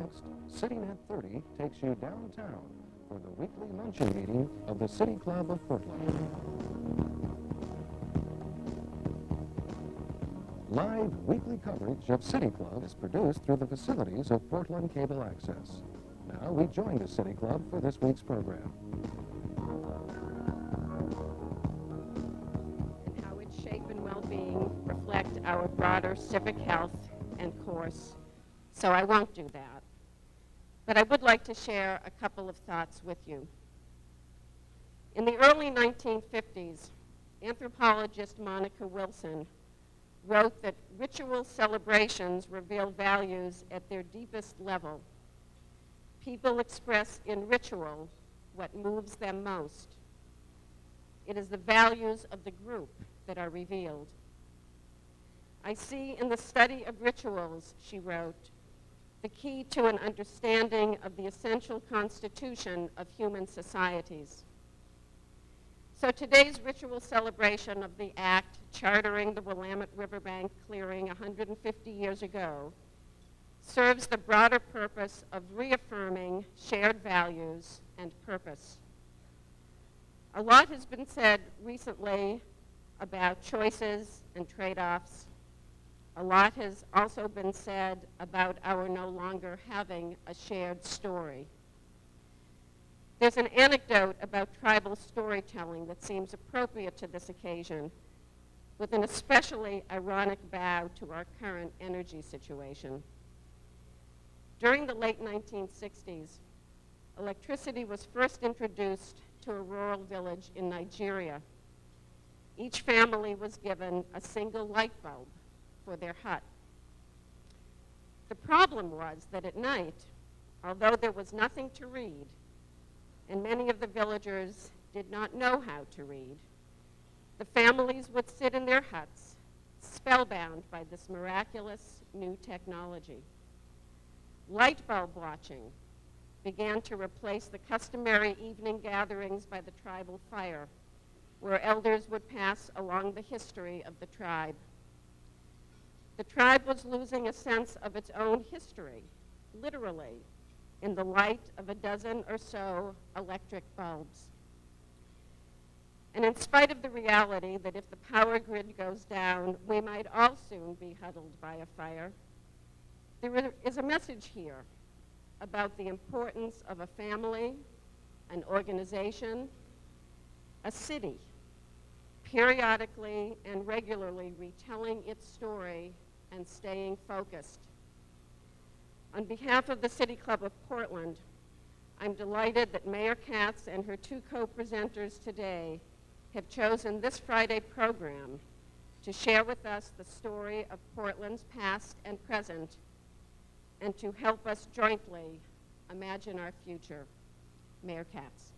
Next, CityNet 30 takes you downtown for the weekly luncheon meeting of the City Club of Portland. Live weekly coverage of City Club is produced through the facilities of Portland Cable Access. Now we join the City Club for this week's program. And how its shape and well-being reflect our broader civic health and course, so I won't do that. But I would like to share a couple of thoughts with you. In the early 1950s, anthropologist Monica Wilson wrote that ritual celebrations reveal values at their deepest level. People express in ritual what moves them most. It is the values of the group that are revealed. I see in the study of rituals, she wrote, the key to an understanding of the essential constitution of human societies. So today's ritual celebration of the act chartering the Willamette Riverbank clearing 150 years ago serves the broader purpose of reaffirming shared values and purpose. A lot has been said recently about choices and trade-offs. A lot has also been said about our no longer having a shared story. There's an anecdote about tribal storytelling that seems appropriate to this occasion, with an especially ironic bow to our current energy situation. During the late 1960s, electricity was first introduced to a rural village in Nigeria. Each family was given a single light bulb for their hut. The problem was that at night, although there was nothing to read, and many of the villagers did not know how to read, the families would sit in their huts, spellbound by this miraculous new technology. Light bulb watching began to replace the customary evening gatherings by the tribal fire, where elders would pass along the history of the tribe. The tribe was losing a sense of its own history, literally, in the light of a dozen or so electric bulbs. And in spite of the reality that if the power grid goes down, we might all soon be huddled by a fire, there is a message here about the importance of a family, an organization, a city, periodically and regularly retelling its story and staying focused. On behalf of the City Club of Portland, I'm delighted that Mayor Katz and her two co-presenters today have chosen this Friday program to share with us the story of Portland's past and present, and to help us jointly imagine our future. Mayor Katz.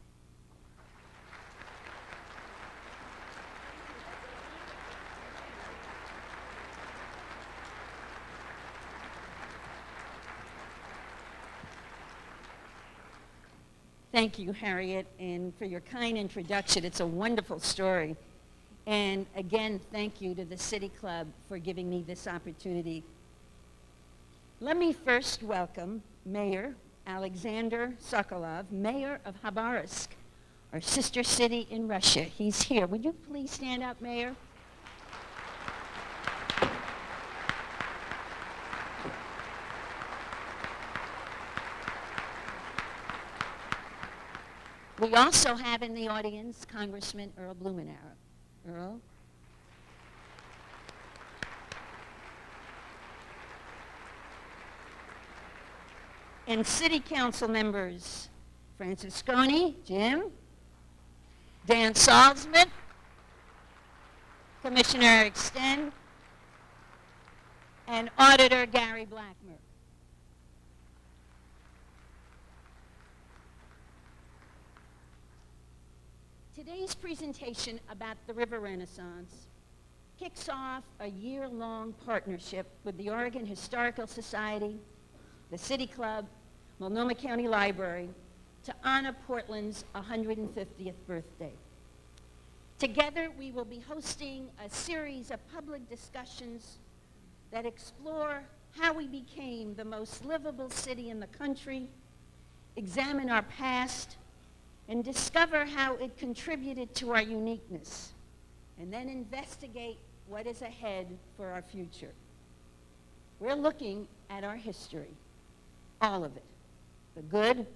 Thank you, Harriet, and for your kind introduction. It's a wonderful story. And again, thank you to the City Club for giving me this opportunity. Let me first welcome Mayor Alexander Sokolov, Mayor of Khabarovsk, our sister city in Russia. He's here. Would you please stand up, Mayor? We also have in the audience Congressman Earl Blumenauer. Earl? And City Council members, Francis Scone, Jim, Dan Salzman, Commissioner Eric Sten, and Auditor Gary Blackmer. Today's presentation about the River Renaissance kicks off a year-long partnership with the Oregon Historical Society, the City Club, Multnomah County Library, to honor Portland's 150th birthday. Together, we will be hosting a series of public discussions that explore how we became the most livable city in the country, examine our past, and discover how it contributed to our uniqueness, and then investigate what is ahead for our future. We're looking at our history, all of it, the good,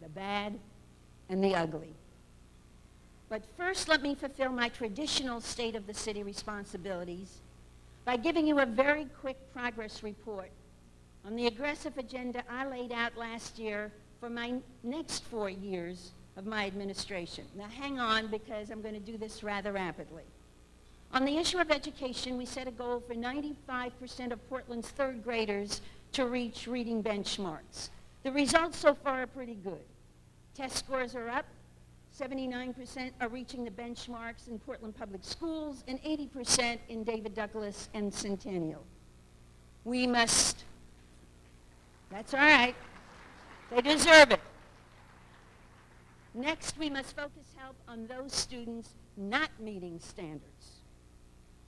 the bad, and the ugly. But first, let me fulfill my traditional State of the City responsibilities by giving you a very quick progress report on the aggressive agenda I laid out last year for my next 4 years of my administration. Now hang on, because I'm going to do this rather rapidly. On the issue of education, we set a goal for 95% of Portland's third graders to reach reading benchmarks. The results so far are pretty good. Test scores are up. 79% are reaching the benchmarks in Portland Public Schools and 80% in David Douglas and Centennial. We must, that's all right, they deserve it. Next, we must focus help on those students not meeting standards.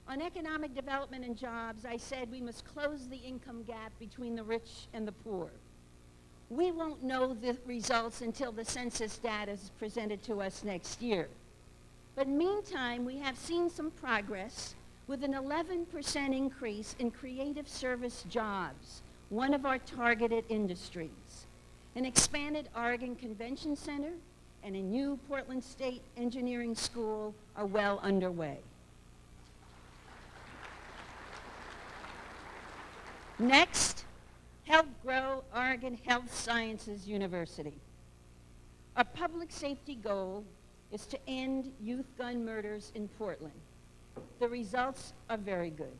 On economic development and jobs, I said we must close the income gap between the rich and the poor. We won't know the results until the census data is presented to us next year. But meantime, we have seen some progress with an 11% increase in creative service jobs, one of our targeted industries. An expanded Oregon Convention Center and a new Portland State Engineering School are well underway. Next, help grow Oregon Health Sciences University. Our public safety goal is to end youth gun murders in Portland. The results are very good.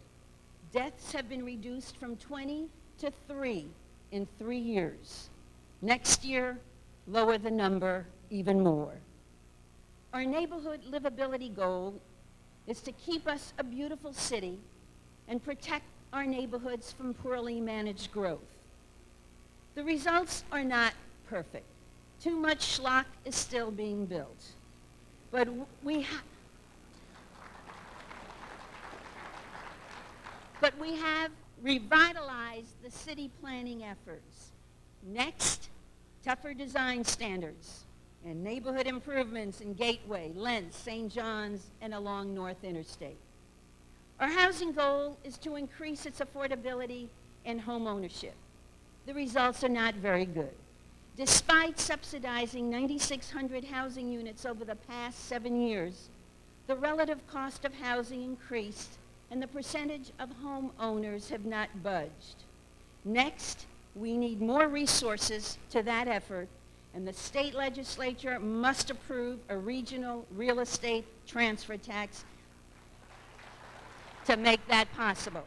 Deaths have been reduced from 20 to 3 in 3 years. Next year, lower the number even more. Our neighborhood livability goal is to keep us a beautiful city and protect our neighborhoods from poorly managed growth. The results are not perfect. Too much schlock is still being built. But we have revitalized the city planning efforts. Next, tougher design standards and neighborhood improvements in Gateway, Lentz, St. John's, and along North Interstate. Our housing goal is to increase its affordability and home ownership. The results are not very good. Despite subsidizing 9,600 housing units over the past 7 years, the relative cost of housing increased and the percentage of homeowners have not budged. Next, we need more resources to that effort, and the state legislature must approve a regional real estate transfer tax to make that possible.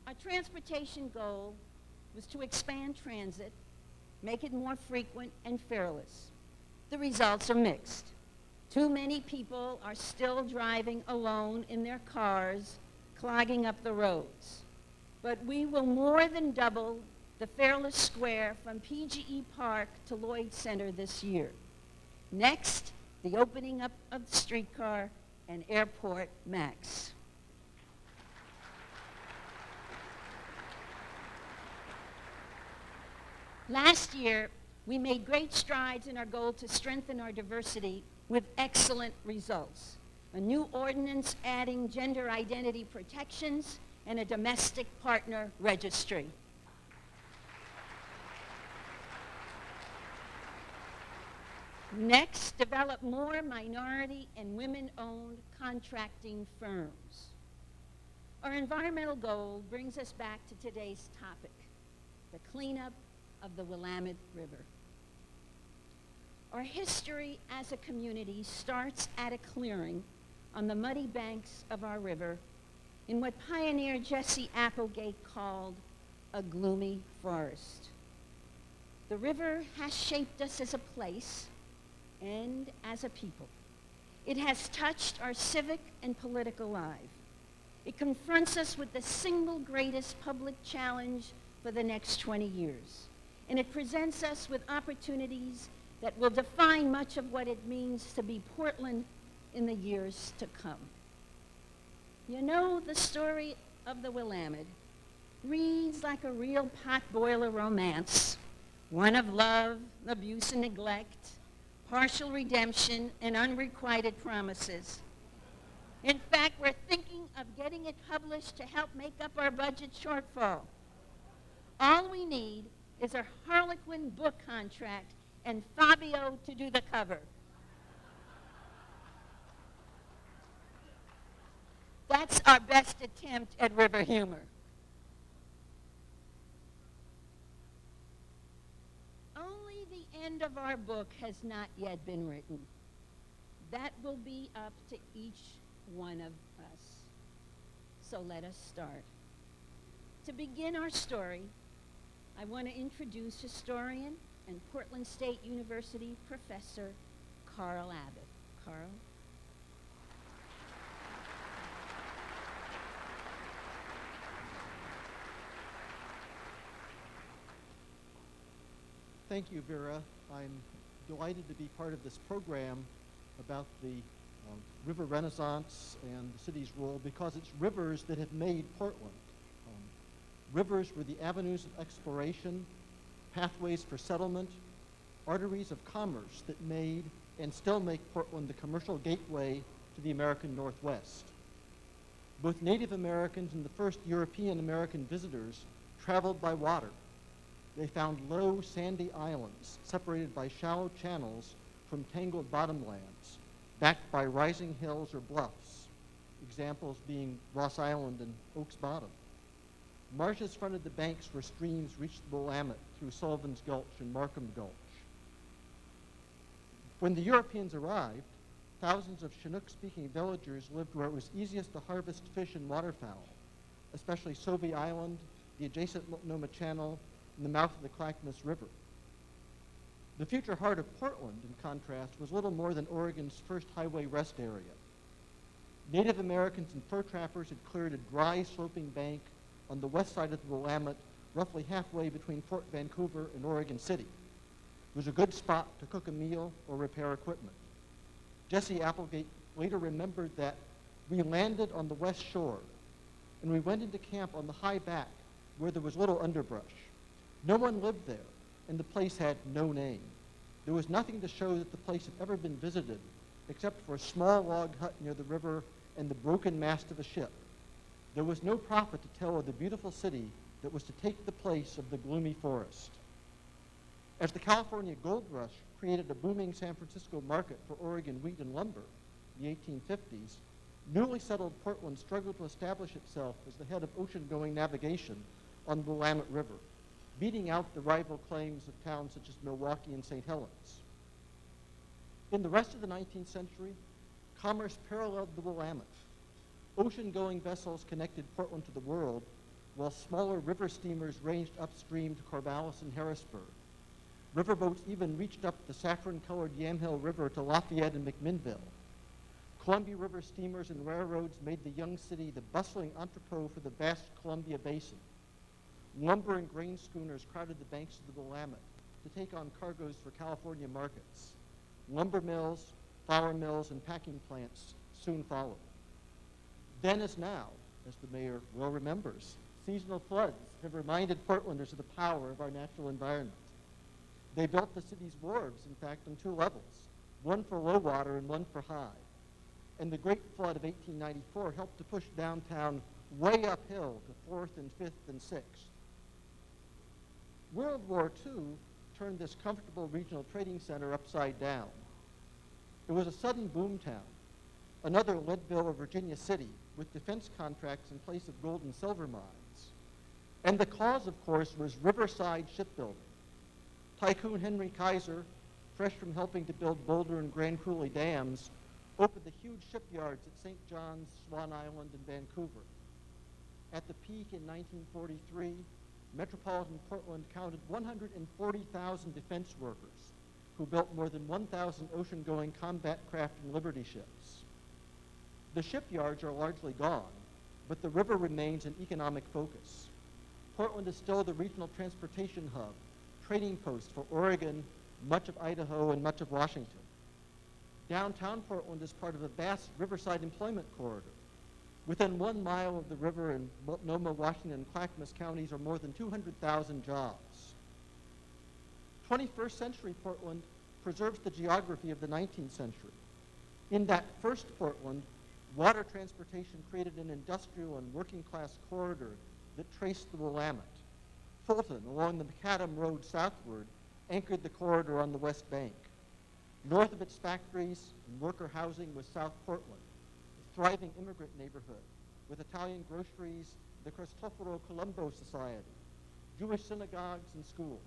Our transportation goal was to expand transit, make it more frequent and fareless. The results are mixed. Too many people are still driving alone in their cars, clogging up the roads. But we will more than double the fareless square from PGE Park to Lloyd Center this year. Next, the opening up of the streetcar and Airport Max. Last year, we made great strides in our goal to strengthen our diversity with excellent results. A new ordinance adding gender identity protections and a domestic partner registry. Next, develop more minority and women-owned contracting firms. Our environmental goal brings us back to today's topic, the cleanup of the Willamette River. Our history as a community starts at a clearing on the muddy banks of our river in what pioneer Jesse Applegate called a gloomy forest. The river has shaped us as a place and as a people. It has touched our civic and political life. It confronts us with the single greatest public challenge for the next 20 years. And it presents us with opportunities that will define much of what it means to be Portland in the years to come. You know the story of the Willamette reads like a real potboiler romance, one of love, abuse and neglect, partial redemption, and unrequited promises. In fact, we're thinking of getting it published to help make up our budget shortfall. All we need is a Harlequin book contract and Fabio to do the cover. That's our best attempt at river humor. Only the end of our book has not yet been written. That will be up to each one of us. So let us start. To begin our story, I want to introduce historian and Portland State University professor Carl Abbott. Carl? Thank you, Vera. I'm delighted to be part of this program about the river renaissance and the city's role because it's rivers that have made Portland. Rivers were the avenues of exploration, pathways for settlement, arteries of commerce that made and still make Portland the commercial gateway to the American Northwest. Both Native Americans and the first European American visitors traveled by water. They found low, sandy islands separated by shallow channels from tangled bottomlands, backed by rising hills or bluffs, examples being Ross Island and Oaks Bottom. Marshes fronted the banks where streams reached the Willamette through Sullivan's Gulch and Markham Gulch. When the Europeans arrived, thousands of Chinook-speaking villagers lived where it was easiest to harvest fish and waterfowl, especially Sauvie Island, the adjacent Multnomah Channel, and the mouth of the Clackamas River. The future heart of Portland, in contrast, was little more than Oregon's first highway rest area. Native Americans and fur trappers had cleared a dry, sloping bank on the west side of the Willamette, roughly halfway between Fort Vancouver and Oregon City. It was a good spot to cook a meal or repair equipment. Jesse Applegate later remembered that we landed on the west shore, and we went into camp on the high back where there was little underbrush. No one lived there, and the place had no name. There was nothing to show that the place had ever been visited, except for a small log hut near the river and the broken mast of a ship. There was no prophet to tell of the beautiful city that was to take the place of the gloomy forest. As the California gold rush created a booming San Francisco market for Oregon wheat and lumber in the 1850s, newly settled Portland struggled to establish itself as the head of ocean-going navigation on the Willamette River, beating out the rival claims of towns such as Milwaukee and St. Helens. In the rest of the 19th century, commerce paralleled the Willamette. Ocean-going vessels connected Portland to the world, while smaller river steamers ranged upstream to Corvallis and Harrisburg. Riverboats even reached up the saffron-colored Yamhill River to Lafayette and McMinnville. Columbia River steamers and railroads made the young city the bustling entrepot for the vast Columbia Basin. Lumber and grain schooners crowded the banks of the Willamette to take on cargoes for California markets. Lumber mills, flour mills, and packing plants soon followed. Then as now, as the mayor well remembers, seasonal floods have reminded Portlanders of the power of our natural environment. They built the city's wharves, in fact, on two levels, one for low water and one for high. And the Great Flood of 1894 helped to push downtown way uphill to 4th and 5th and 6th. World War II turned this comfortable regional trading center upside down. It was a sudden boom town, another Leadville or Virginia city with defense contracts in place of gold and silver mines. And the cause, of course, was riverside shipbuilding. Tycoon Henry Kaiser, fresh from helping to build Boulder and Grand Coulee dams, opened the huge shipyards at St. John's, Swan Island, and Vancouver. At the peak in 1943, metropolitan Portland counted 140,000 defense workers who built more than 1,000 ocean-going combat craft and liberty ships. The shipyards are largely gone, but the river remains an economic focus. Portland is still the regional transportation hub, trading post for Oregon, much of Idaho, and much of Washington. Downtown Portland is part of a vast riverside employment corridor. Within 1 mile of the river in Multnomah, Washington, and Clackamas counties are more than 200,000 jobs. 21st century Portland preserves the geography of the 19th century. In that first Portland, water transportation created an industrial and working class corridor that traced the Willamette. Fulton, along the Macadam Road southward, anchored the corridor on the west bank. North of its factories and worker housing was South Portland, a thriving immigrant neighborhood with Italian groceries, the Cristoforo Colombo Society, Jewish synagogues and schools.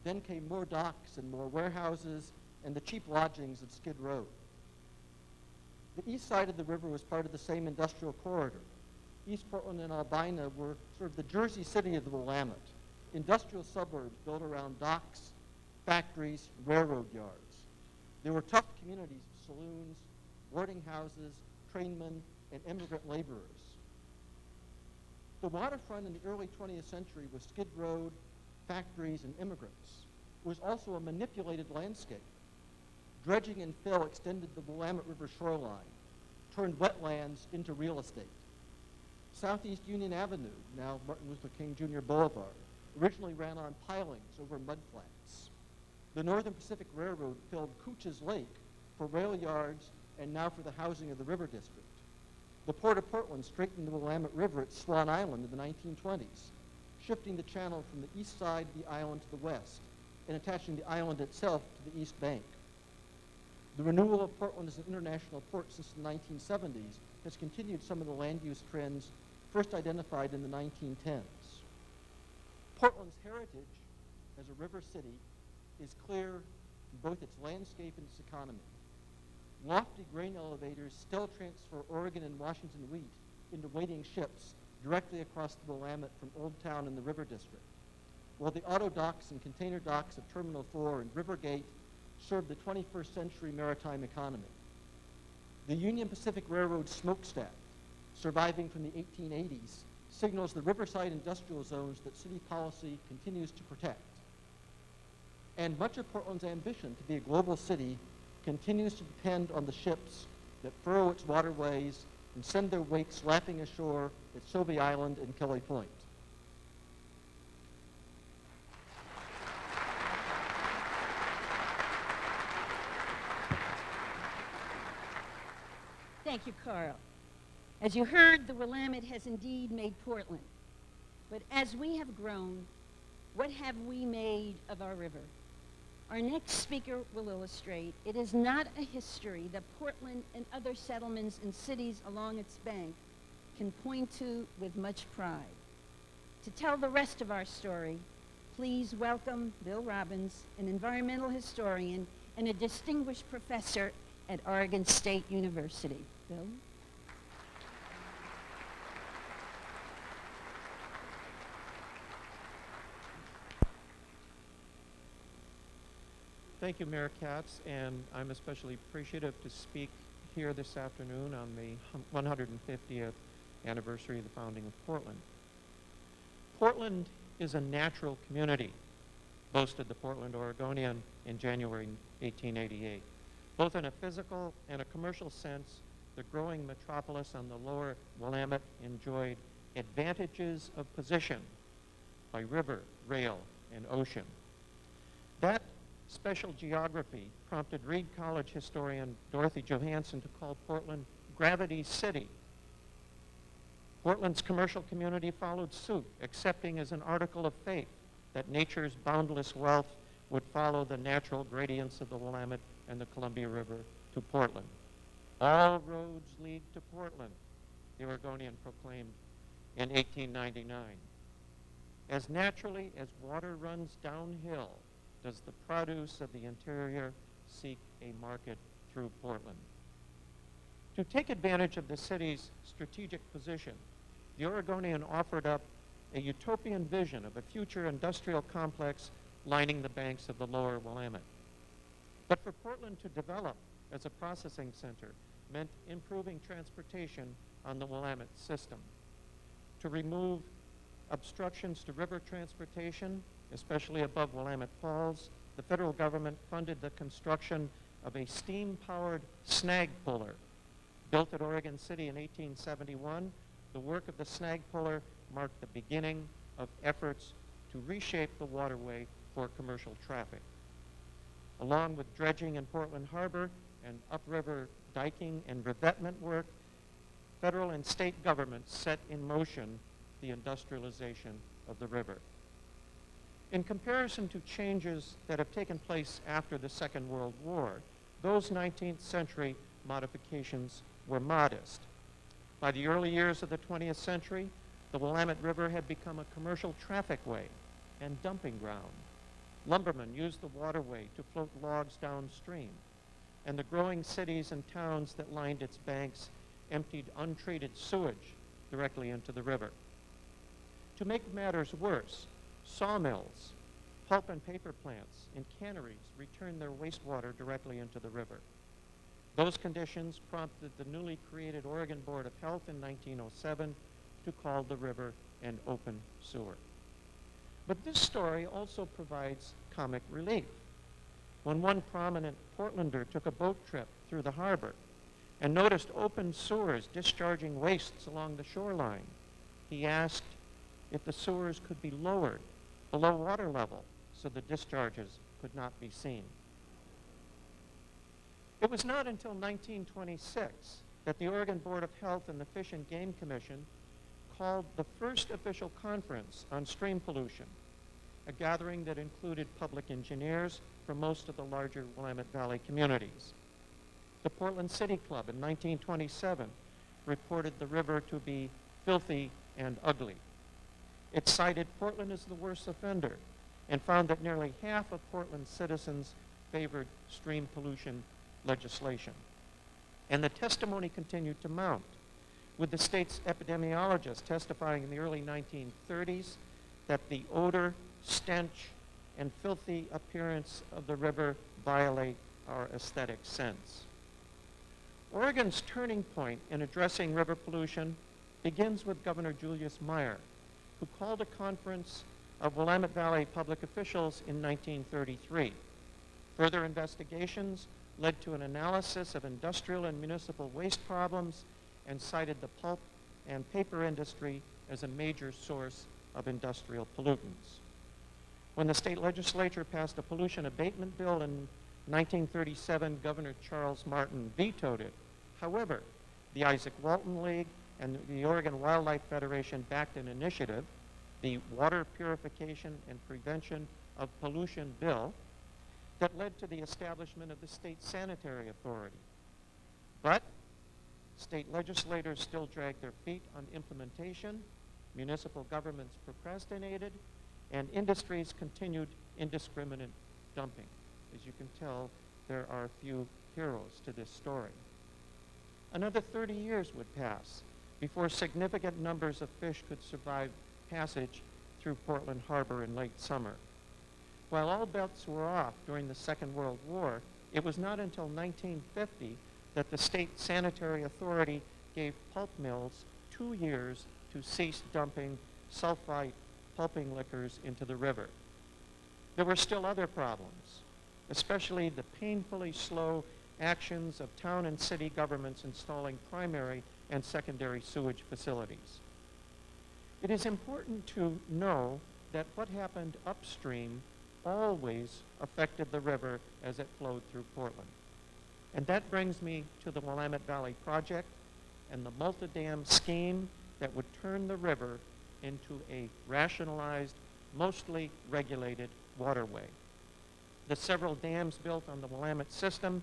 Then came more docks and more warehouses and the cheap lodgings of Skid Row. The east side of the river was part of the same industrial corridor. East Portland and Albina were sort of the Jersey City of the Willamette, industrial suburbs built around docks, factories, railroad yards. There were tough communities of saloons, boarding houses, trainmen, and immigrant laborers. The waterfront in the early 20th century was Skid Row, factories, and immigrants. It was also a manipulated landscape. Dredging and fill extended the Willamette River shoreline, turned wetlands into real estate. Southeast Union Avenue, now Martin Luther King Jr. Boulevard, originally ran on pilings over mudflats. The Northern Pacific Railroad filled Cooch's Lake for rail yards and now for the housing of the river district. The Port of Portland straightened the Willamette River at Swan Island in the 1920s, shifting the channel from the east side of the island to the west and attaching the island itself to the east bank. The renewal of Portland as an international port since the 1970s has continued some of the land use trends first identified in the 1910s. Portland's heritage as a river city is clear in both its landscape and its economy. Lofty grain elevators still transfer Oregon and Washington wheat into waiting ships directly across the Willamette from Old Town and the River District, while the auto docks and container docks of Terminal 4 and Rivergate serve the 21st century maritime economy. The Union Pacific Railroad smokestack, surviving from the 1880s, signals the riverside industrial zones that city policy continues to protect. And much of Portland's ambition to be a global city continues to depend on the ships that furrow its waterways and send their wakes lapping ashore at Sauvie Island and Kelly Point. Thank you, Carl. As you heard, the Willamette has indeed made Portland. But as we have grown, what have we made of our river? Our next speaker will illustrate it is not a history that Portland and other settlements and cities along its bank can point to with much pride. To tell the rest of our story, please welcome Bill Robbins, an environmental historian and a distinguished professor at Oregon State University. Bill? Thank you, Vera Katz, and I'm especially appreciative to speak here this afternoon on the 150th anniversary of the founding of Portland. Portland is a natural community, boasted the Portland Oregonian in January 1888. Both in a physical and a commercial sense, the growing metropolis on the lower Willamette enjoyed advantages of position by river, rail, and ocean. That special geography prompted Reed College historian Dorothy Johansson to call Portland Gravity City. Portland's commercial community followed suit, accepting as an article of faith that nature's boundless wealth would follow the natural gradients of the Willamette and the Columbia River to Portland. All roads lead to Portland, the Oregonian proclaimed in 1899. As naturally as water runs downhill, does the produce of the interior seek a market through Portland. To take advantage of the city's strategic position, the Oregonian offered up a utopian vision of a future industrial complex lining the banks of the lower Willamette. But for Portland to develop as a processing center meant improving transportation on the Willamette system. To remove obstructions to river transportation, especially above Willamette Falls, the federal government funded the construction of a steam-powered snag puller Built at Oregon City in 1871, the work of the snag puller marked the beginning of efforts to reshape the waterway for commercial traffic. Along with dredging in Portland Harbor and upriver diking and revetment work, federal and state governments set in motion the industrialization of the river. In comparison to changes that have taken place after the Second World War, those 19th century modifications were modest. By the early years of the 20th century, the Willamette River had become a commercial traffic way and dumping ground. Lumbermen used the waterway to float logs downstream, and the growing cities and towns that lined its banks emptied untreated sewage directly into the river. To make matters worse, sawmills, pulp and paper plants, and canneries returned their wastewater directly into the river. Those conditions prompted the newly created Oregon Board of Health in 1907 to call the river an open sewer. But this story also provides comic relief. When one prominent Portlander took a boat trip through the harbor and noticed open sewers discharging wastes along the shoreline, he asked if the sewers could be lowered below water level so the discharges could not be seen. It was not until 1926 that the Oregon Board of Health and the Fish and Game Commission called the first official conference on stream pollution, a gathering that included public engineers from most of the larger Willamette Valley communities. The Portland City Club in 1927 reported the river to be filthy and ugly. It cited Portland as the worst offender and found that nearly half of Portland's citizens favored stream pollution legislation. And the testimony continued to mount, with the state's epidemiologist testifying in the early 1930s that the odor, stench, and filthy appearance of the river violate our aesthetic sense. Oregon's turning point in addressing river pollution begins with Governor Julius Meyer, who called a conference of Willamette Valley public officials in 1933. Further investigations led to an analysis of industrial and municipal waste problems and cited the pulp and paper industry as a major source of industrial pollutants. When the state legislature passed a pollution abatement bill in 1937, Governor Charles Martin vetoed it. However, the Isaac Walton League and the Oregon Wildlife Federation backed an initiative, the Water Purification and Prevention of Pollution Bill, that led to the establishment of the State Sanitary Authority. But state legislators still dragged their feet on implementation, municipal governments procrastinated, and industries continued indiscriminate dumping. As you can tell, there are a few heroes to this story. Another 30 years would pass before significant numbers of fish could survive passage through Portland Harbor in late summer. While all bets were off during the Second World War, it was not until 1950 that the State Sanitary Authority gave pulp mills 2 years to cease dumping sulfite pulping liquors into the river. There were still other problems, especially the painfully slow actions of town and city governments installing primary and secondary sewage facilities. It is important to know that what happened upstream always affected the river as it flowed through Portland. And that brings me to the Willamette Valley Project and the multi-dam scheme that would turn the river into a rationalized, mostly regulated waterway. The several dams built on the Willamette system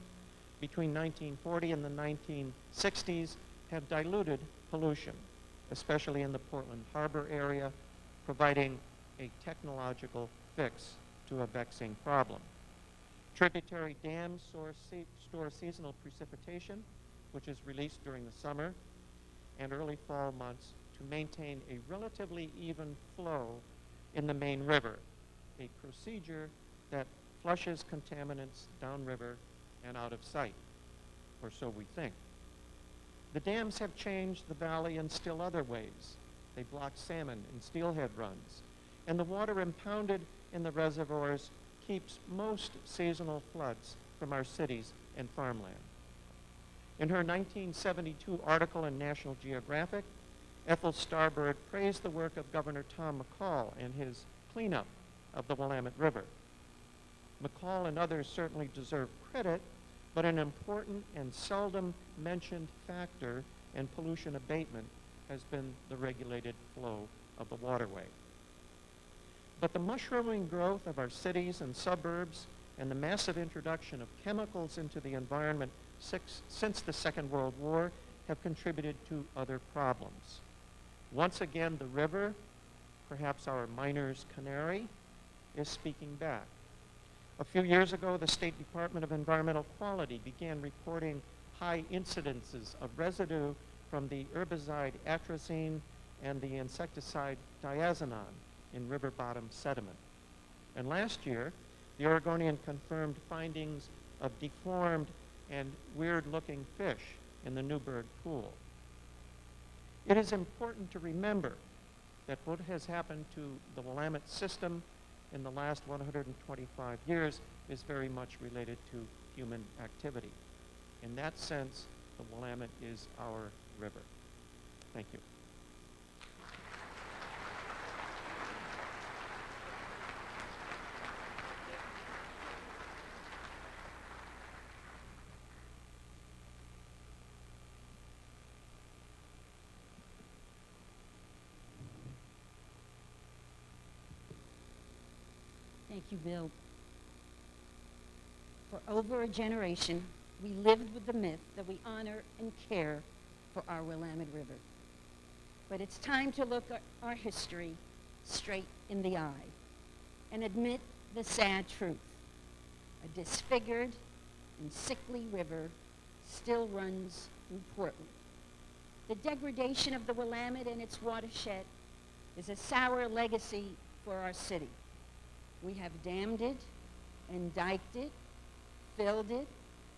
between 1940 and the 1960s have diluted pollution, especially in the Portland Harbor area, providing a technological fix to a vexing problem. Tributary dams store seasonal precipitation, which is released during the summer and early fall months to maintain a relatively even flow in the main river, a procedure that flushes contaminants downriver and out of sight, or so we think. The dams have changed the valley in still other ways. They block salmon and steelhead runs, and the water impounded in the reservoirs keeps most seasonal floods from our cities and farmland. In her 1972 article in National Geographic, Ethel Starbird praised the work of Governor Tom McCall and his cleanup of the Willamette River. McCall and others certainly deserve credit, but an important and seldom mentioned factor in pollution abatement has been the regulated flow of the waterway. But the mushrooming growth of our cities and suburbs and the massive introduction of chemicals into the environment since the Second World War have contributed to other problems. Once again, the river, perhaps our miner's canary, is speaking back. A few years ago, the State Department of Environmental Quality began reporting high incidences of residue from the herbicide atrazine and the insecticide diazinon in river bottom sediment. And last year, the Oregonian confirmed findings of deformed and weird-looking fish in the Newburgh Pool. It is important to remember that what has happened to the Willamette system in the last 125 years is very much related to human activity. In that sense, the Willamette is our river. Thank you. Thank you, Bill. For over a generation, we lived with the myth that we honor and care for our Willamette River. But it's time to look at our history straight in the eye and admit the sad truth. A disfigured and sickly river still runs through Portland. The degradation of the Willamette and its watershed is a sour legacy for our city. We have dammed it and diked it, filled it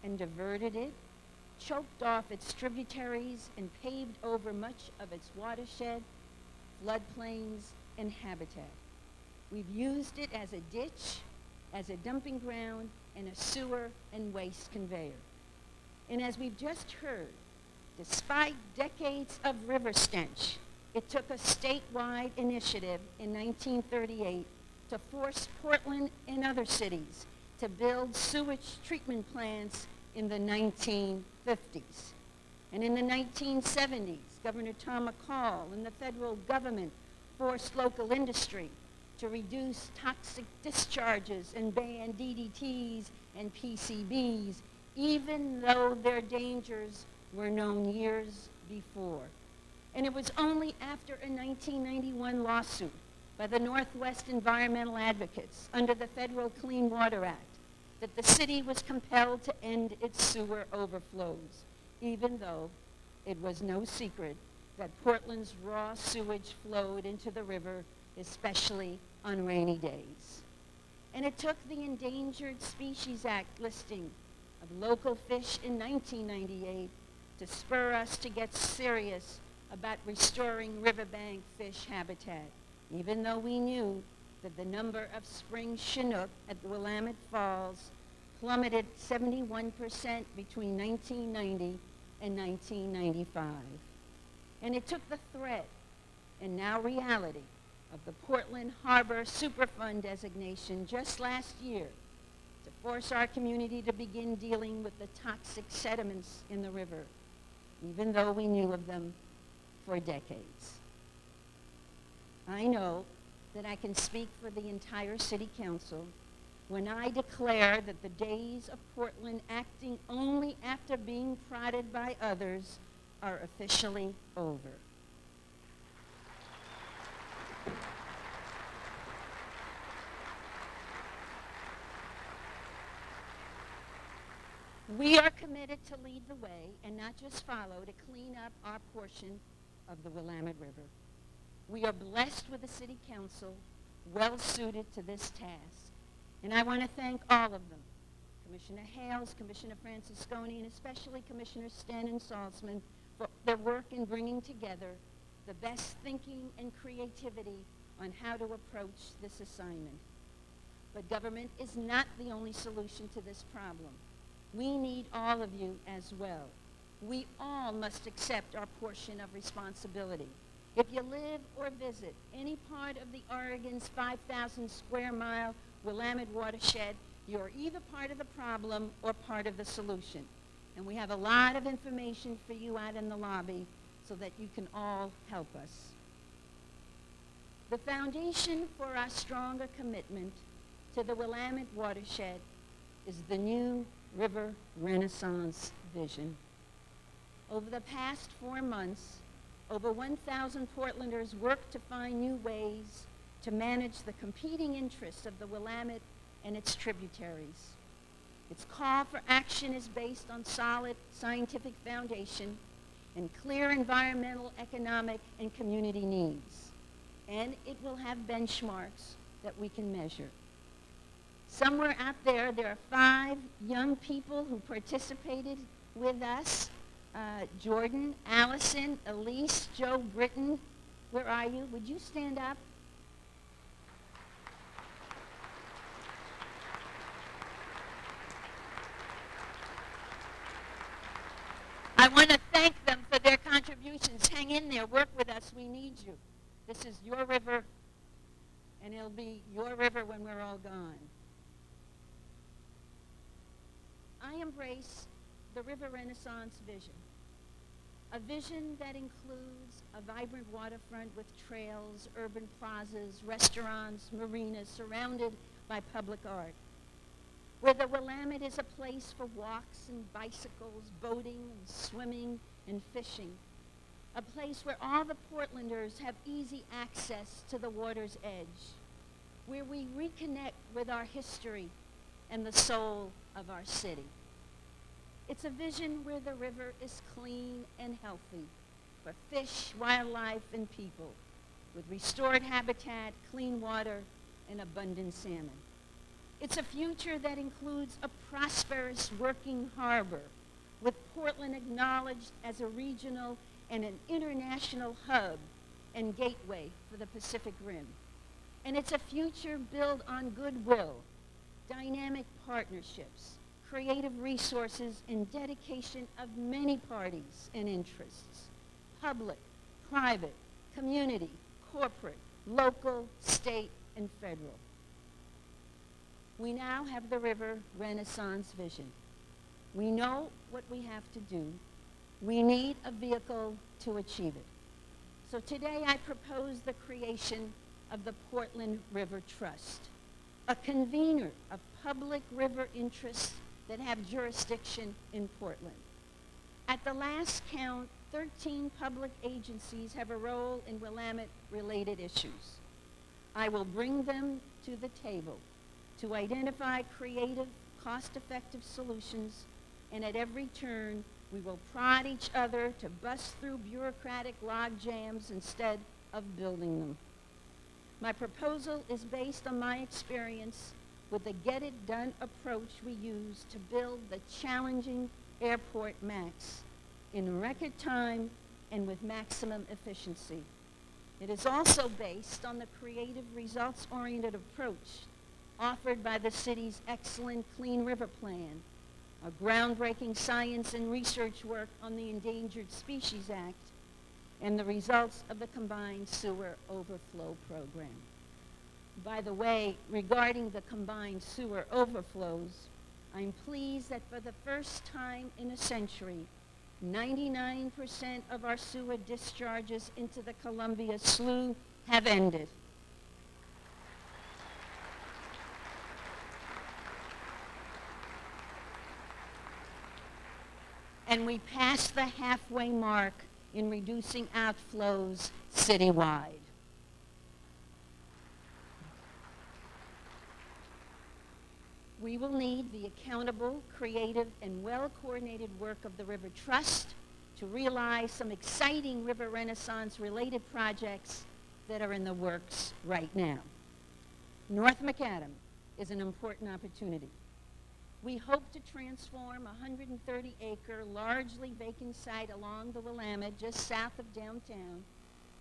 and diverted it, choked off its tributaries and paved over much of its watershed, floodplains, and habitat. We've used it as a ditch, as a dumping ground, and a sewer and waste conveyor. And as we've just heard, despite decades of river stench, it took a statewide initiative in 1938 to force Portland and other cities to build sewage treatment plants in the 1950s. And in the 1970s, Governor Tom McCall and the federal government forced local industry to reduce toxic discharges and ban DDTs and PCBs, even though their dangers were known years before. And it was only after a 1991 lawsuit by the Northwest Environmental Advocates under the Federal Clean Water Act that the city was compelled to end its sewer overflows, even though it was no secret that Portland's raw sewage flowed into the river, especially on rainy days. And it took the Endangered Species Act listing of local fish in 1998 to spur us to get serious about restoring riverbank fish habitat, even though we knew that the number of spring Chinook at the Willamette Falls plummeted 71% between 1990 and 1995. And it took the threat, and now reality, of the Portland Harbor Superfund designation just last year to force our community to begin dealing with the toxic sediments in the river, even though we knew of them for decades. I know that I can speak for the entire City Council when I declare that the days of Portland acting only after being prodded by others are officially over. We are committed to lead the way and not just follow to clean up our portion of the Willamette River. We are blessed with a city council well suited to this task. And I want to thank all of them, Commissioner Hales, Commissioner Francisconi, and especially Commissioner Sten and Salzman for their work in bringing together the best thinking and creativity on how to approach this assignment. But government is not the only solution to this problem. We need all of you as well. We all must accept our portion of responsibility. If you live or visit any part of the Oregon's 5,000 square mile Willamette watershed, you're either part of the problem or part of the solution. And we have a lot of information for you out in the lobby so that you can all help us. The foundation for our stronger commitment to the Willamette watershed is the new River Renaissance vision. Over the past 4 months, over 1,000 Portlanders worked to find new ways to manage the competing interests of the Willamette and its tributaries. Its call for action is based on solid scientific foundation and clear environmental, economic, and community needs. And it will have benchmarks that we can measure. Somewhere out there, there are 5 young people who participated with us. Jordan, Allison, Elise, Joe Britton. Where are you? Would you stand up? I want to thank them for their contributions. Hang in there. Work with us. We need you. This is your river, and it'll be your river when we're all gone. I embrace the River Renaissance vision, a vision that includes a vibrant waterfront with trails, urban plazas, restaurants, marinas surrounded by public art, where the Willamette is a place for walks and bicycles, boating and swimming and fishing, a place where all the Portlanders have easy access to the water's edge, where we reconnect with our history and the soul of our city. It's a vision where the river is clean and healthy for fish, wildlife, and people, with restored habitat, clean water, and abundant salmon. It's a future that includes a prosperous working harbor, with Portland acknowledged as a regional and an international hub and gateway for the Pacific Rim. And it's a future built on goodwill, dynamic partnerships, creative resources, and dedication of many parties and interests: public, private, community, corporate, local, state, and federal. We now have the River Renaissance vision. We know what we have to do. We need a vehicle to achieve it. So today I propose the creation of the Portland River Trust, a convener of public river interests that have jurisdiction in Portland. At the last count, 13 public agencies have a role in Willamette-related issues. I will bring them to the table to identify creative, cost-effective solutions, and at every turn, we will prod each other to bust through bureaucratic log jams instead of building them. My proposal is based on my experience with the get-it-done approach we use to build the challenging Airport Max in record time and with maximum efficiency. It is also based on the creative, results-oriented approach offered by the city's excellent Clean River Plan, a groundbreaking science and research work on the Endangered Species Act, and the results of the Combined Sewer Overflow Program. By the way, regarding the combined sewer overflows, I'm pleased that for the first time in a century, 99% of our sewer discharges into the Columbia Slough have ended. And we passed the halfway mark in reducing outflows citywide. We will need the accountable, creative, and well-coordinated work of the River Trust to realize some exciting River Renaissance-related projects that are in the works right now. North Macadam is an important opportunity. We hope to transform a 130-acre, largely vacant site along the Willamette, just south of downtown,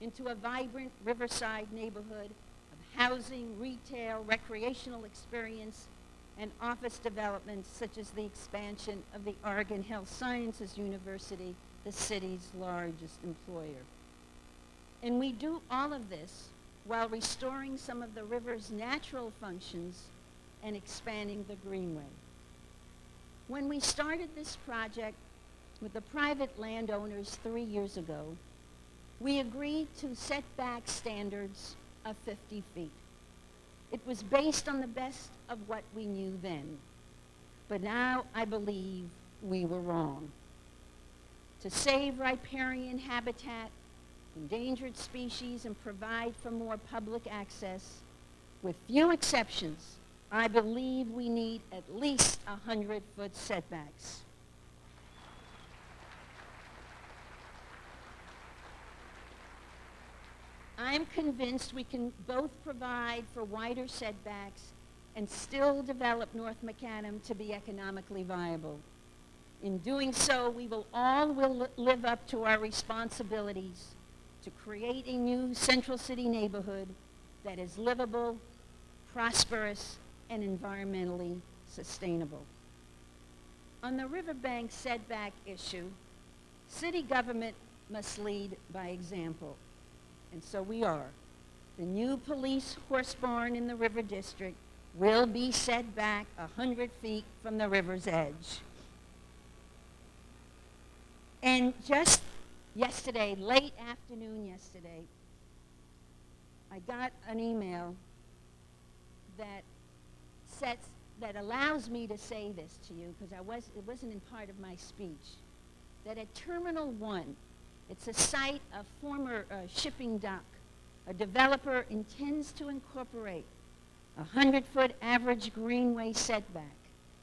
into a vibrant riverside neighborhood of housing, retail, recreational experience, and office developments such as the expansion of the Oregon Health Sciences University, the city's largest employer. And we do all of this while restoring some of the river's natural functions and expanding the greenway. When we started this project with the private landowners 3 years ago, we agreed to setback standards of 50 feet. It was based on the best of what we knew then. But now I believe we were wrong. To save riparian habitat, endangered species, and provide for more public access, with few exceptions, I believe we need at least 100-foot setbacks. I'm convinced we can both provide for wider setbacks and still develop North Macadam to be economically viable. In doing so, we will all live up to our responsibilities to create a new Central City neighborhood that is livable, prosperous, and environmentally sustainable. On the riverbank setback issue, city government must lead by example. And so we are. The new police horse barn in the River District will be set back 100 feet from the river's edge. And just yesterday, late afternoon yesterday, I got an email that allows me to say this to you, because it wasn't in part of my speech, that at Terminal 1, it's a site of former shipping dock, a developer intends to incorporate a 100-foot average greenway setback.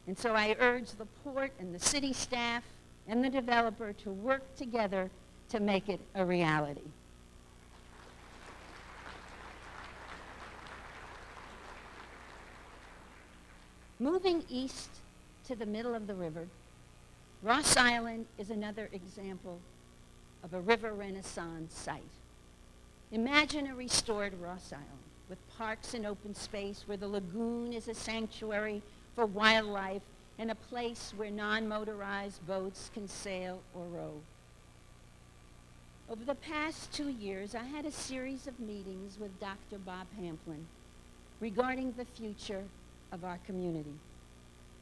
And so I urge the port and the city staff and the developer to work together to make it a reality. Moving east to the middle of the river, Ross Island is another example of a river renaissance site. Imagine a restored Ross Island with parks and open space where the lagoon is a sanctuary for wildlife and a place where non-motorized boats can sail or row. Over the past 2 years, I had a series of meetings with Dr. Bob Hamplin regarding the future of our community.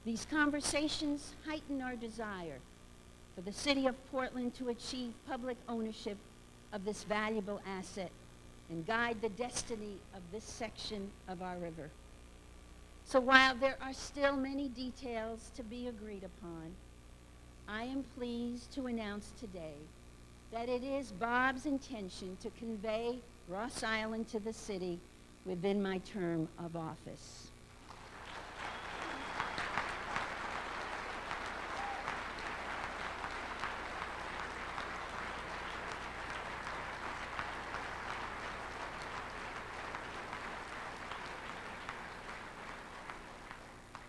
These conversations heighten our desire for the city of Portland to achieve public ownership of this valuable asset and guide the destiny of this section of our river. So while there are still many details to be agreed upon, I am pleased to announce today that it is Bob's intention to convey Ross Island to the city within my term of office.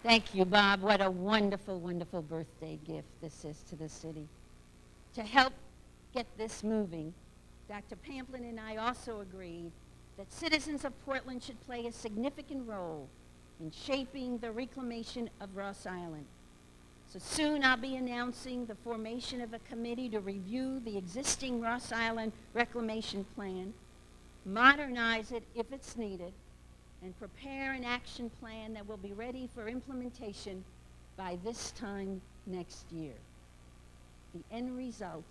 Thank you, Bob. What a wonderful, wonderful birthday gift this is to the city. To help get this moving, Dr. Pamplin and I also agreed that citizens of Portland should play a significant role in shaping the reclamation of Ross Island. So soon I'll be announcing the formation of a committee to review the existing Ross Island reclamation plan, modernize it if it's needed, and prepare an action plan that will be ready for implementation by this time next year. The end result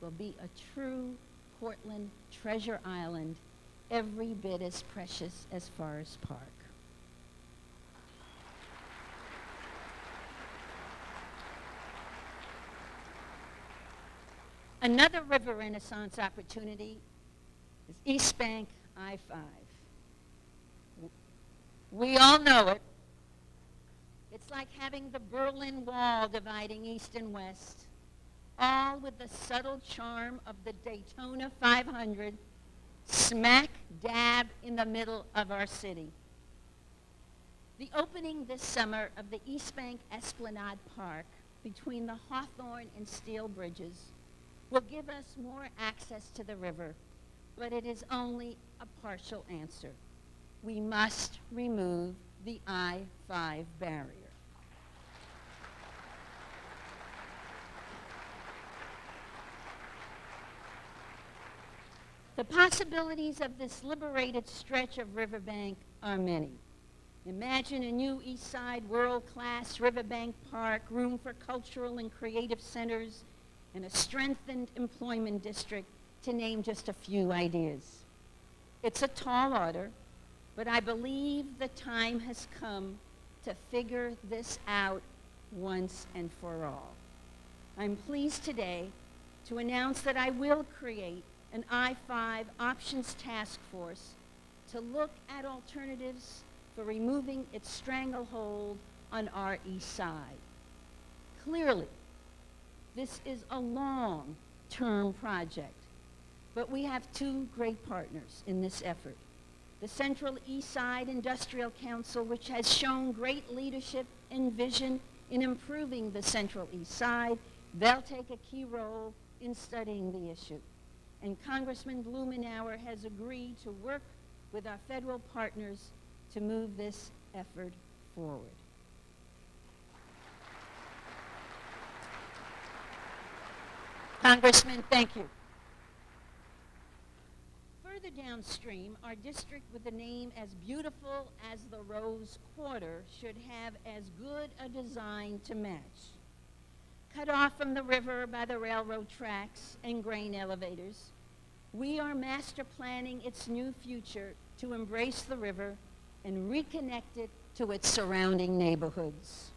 will be a true Portland treasure island, every bit as precious as Forest Park. Another river renaissance opportunity is East Bank I-5. We all know it. It's like having the Berlin Wall dividing East and West, all with the subtle charm of the Daytona 500, smack dab in the middle of our city. The opening this summer of the East Bank Esplanade Park between the Hawthorne and Steel Bridges will give us more access to the river, but it is only a partial answer. We must remove the I-5 barrier. The possibilities of this liberated stretch of riverbank are many. Imagine a new East Side world-class riverbank park, room for cultural and creative centers, and a strengthened employment district, to name just a few ideas. It's a tall order, but I believe the time has come to figure this out once and for all. I'm pleased today to announce that I will create an I-5 options task force to look at alternatives for removing its stranglehold on our east side. Clearly, this is a long-term project, but we have two great partners in this effort. The Central East Side Industrial Council, which has shown great leadership and vision in improving the Central East Side. They'll take a key role in studying the issue. And Congressman Blumenauer has agreed to work with our federal partners to move this effort forward. Congressman, thank you. Further downstream, our district with a name as beautiful as the Rose Quarter should have as good a design to match. Cut off from the river by the railroad tracks and grain elevators, we are master planning its new future to embrace the river and reconnect it to its surrounding neighborhoods.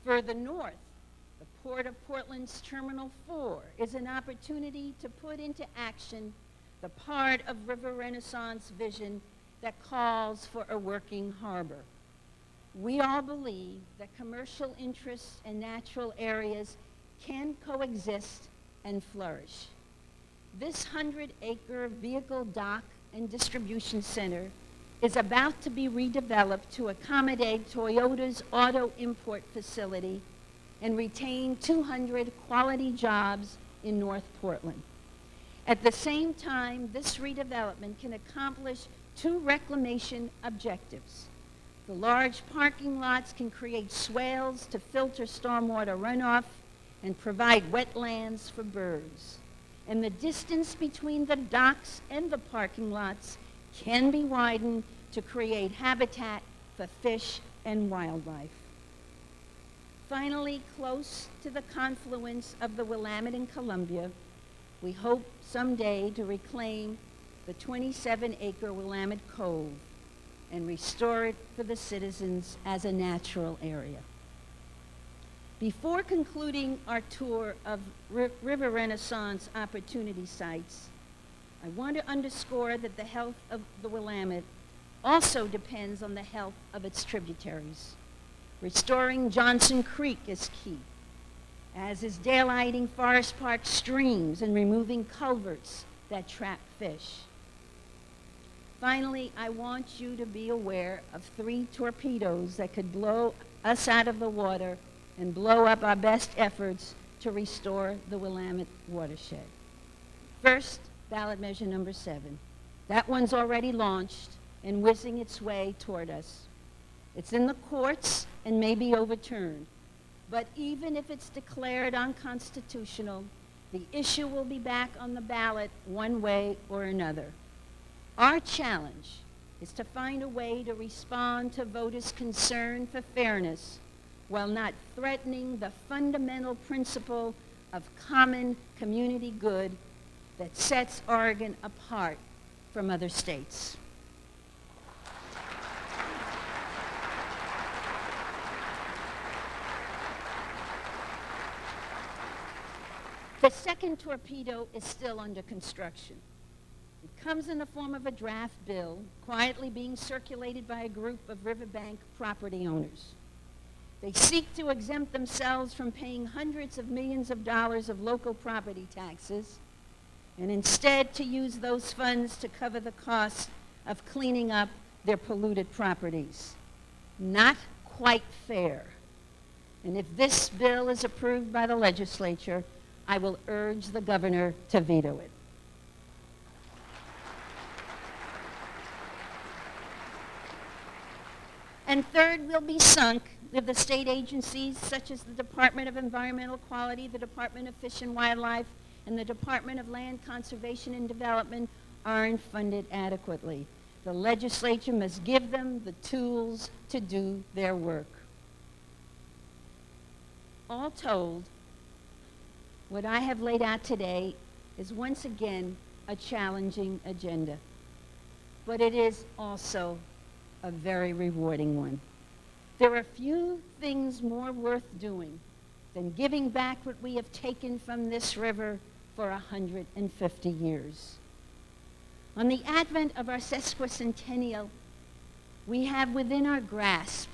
Further north, the Port of Portland's Terminal 4 is an opportunity to put into action the part of River Renaissance vision that calls for a working harbor. We all believe that commercial interests and natural areas can coexist and flourish. This 100-acre vehicle dock and distribution center is about to be redeveloped to accommodate Toyota's auto import facility and retain 200 quality jobs in North Portland. At the same time, this redevelopment can accomplish two reclamation objectives. The large parking lots can create swales to filter stormwater runoff and provide wetlands for birds. And the distance between the docks and the parking lots can be widened to create habitat for fish and wildlife. Finally, close to the confluence of the Willamette and Columbia, we hope someday to reclaim the 27-acre Willamette Cove and restore it for the citizens as a natural area. Before concluding our tour of River Renaissance opportunity sites, I want to underscore that the health of the Willamette also depends on the health of its tributaries. Restoring Johnson Creek is key, as is daylighting Forest Park streams and removing culverts that trap fish. Finally, I want you to be aware of 3 torpedoes that could blow us out of the water and blow up our best efforts to restore the Willamette watershed. First, ballot measure number 7. That one's already launched and whizzing its way toward us. It's in the courts and may be overturned. But even if it's declared unconstitutional, the issue will be back on the ballot one way or another. Our challenge is to find a way to respond to voters' concern for fairness while not threatening the fundamental principle of common community good that sets Oregon apart from other states. The second torpedo is still under construction. It comes in the form of a draft bill quietly being circulated by a group of riverbank property owners. They seek to exempt themselves from paying hundreds of millions of dollars of local property taxes and instead to use those funds to cover the cost of cleaning up their polluted properties. Not quite fair. And if this bill is approved by the legislature, I will urge the governor to veto it. And third, we'll be sunk if the state agencies such as the Department of Environmental Quality, the Department of Fish and Wildlife, and the Department of Land Conservation and Development aren't funded adequately. The legislature must give them the tools to do their work. All told, what I have laid out today is once again a challenging agenda, but it is also a very rewarding one. There are few things more worth doing than giving back what we have taken from this river for 150 years. On the advent of our sesquicentennial, we have within our grasp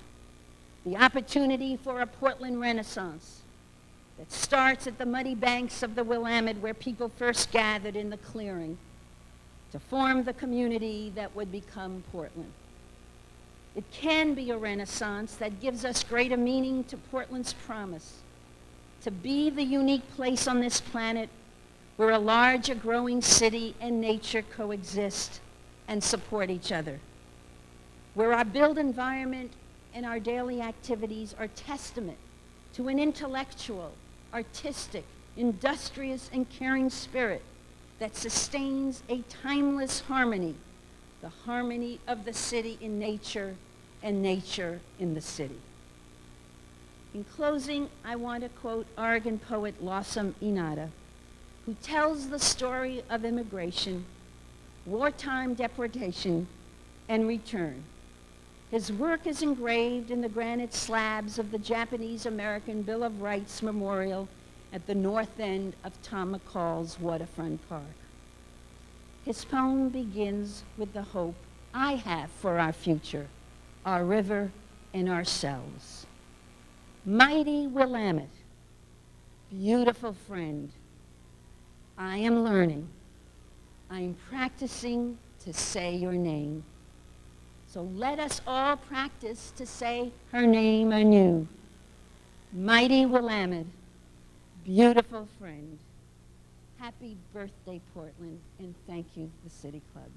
the opportunity for a Portland Renaissance that starts at the muddy banks of the Willamette, where people first gathered in the clearing to form the community that would become Portland. It can be a renaissance that gives us greater meaning to Portland's promise to be the unique place on this planet where a larger growing city and nature coexist and support each other, where our built environment and our daily activities are testament to an intellectual, artistic, industrious, and caring spirit that sustains a timeless harmony, the harmony of the city in nature and nature in the city. In closing, I want to quote Oregon poet Lawsome Inada, who tells the story of immigration, wartime deportation, and return. His work is engraved in the granite slabs of the Japanese-American Bill of Rights Memorial at the north end of Tom McCall's Waterfront Park. His poem begins with the hope I have for our future, our river, and ourselves. Mighty Willamette, beautiful friend, I am learning. I am practicing to say your name. So let us all practice to say her name anew. Mighty Willamette, beautiful friend. Happy birthday, Portland, and thank you, the City Club.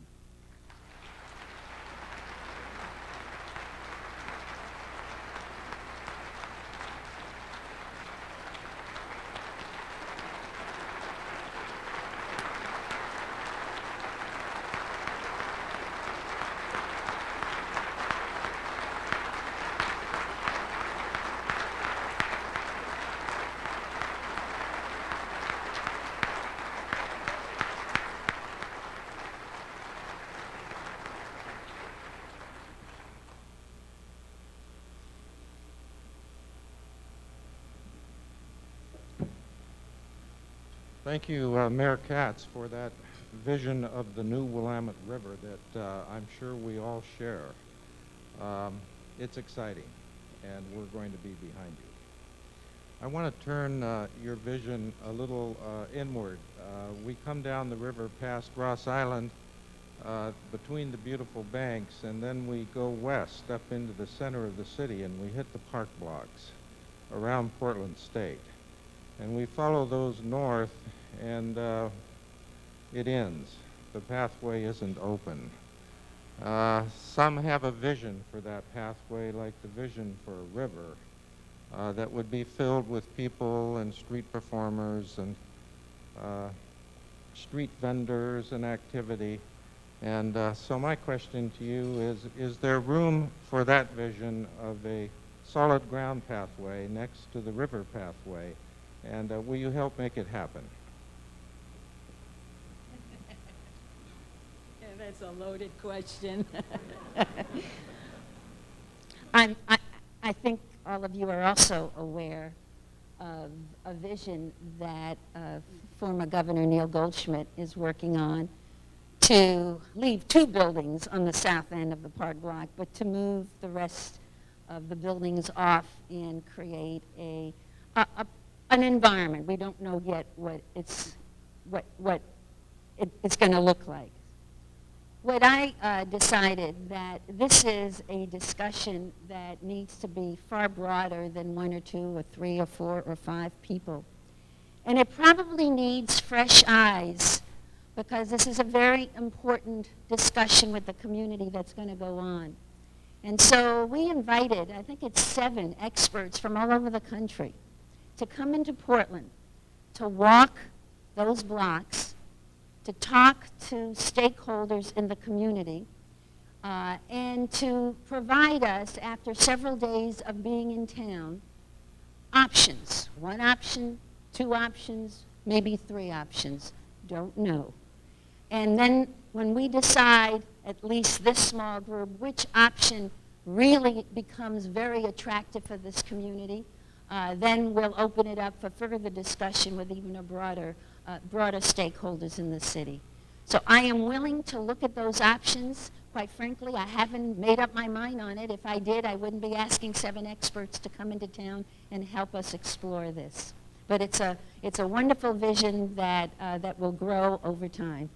Thank you, Mayor Katz, for that vision of the new Willamette River that I'm sure we all share. It's exciting, and we're going to be behind you. I want to turn your vision a little inward. We come down the river past Ross Island between the beautiful banks, and then we go west up into the center of the city, and we hit the park blocks around Portland State. And we follow those north, and it ends. The pathway isn't open. Some have a vision for that pathway, like the vision for a river that would be filled with people and street performers and street vendors and activity. And so my question to you is there room for that vision of a solid ground pathway next to the river pathway? And will you help make it happen? Yeah, that's a loaded question. I think all of you are also aware of a vision that former Governor Neil Goldschmidt is working on to leave 2 buildings on the south end of the park block, but to move the rest of the buildings off and create an environment. We don't know yet what it's going to look like. What I decided that this is a discussion that needs to be far broader than 1 or 2 or 3 or 4 or 5 people. And it probably needs fresh eyes, because this is a very important discussion with the community that's going to go on. And so we invited, I think it's 7 experts from all over the country to come into Portland to walk those blocks, to talk to stakeholders in the community, and to provide us, after several days of being in town, options. 1 option, 2 options, maybe 3 options. Don't know. And then when we decide, at least this small group, which option really becomes very attractive for this community, then we'll open it up for further discussion with even a broader stakeholders in the city. So I am willing to look at those options. Quite frankly, I haven't made up my mind on it. If I did, I wouldn't be asking 7 experts to come into town and help us explore this. But it's a wonderful vision that will grow over time.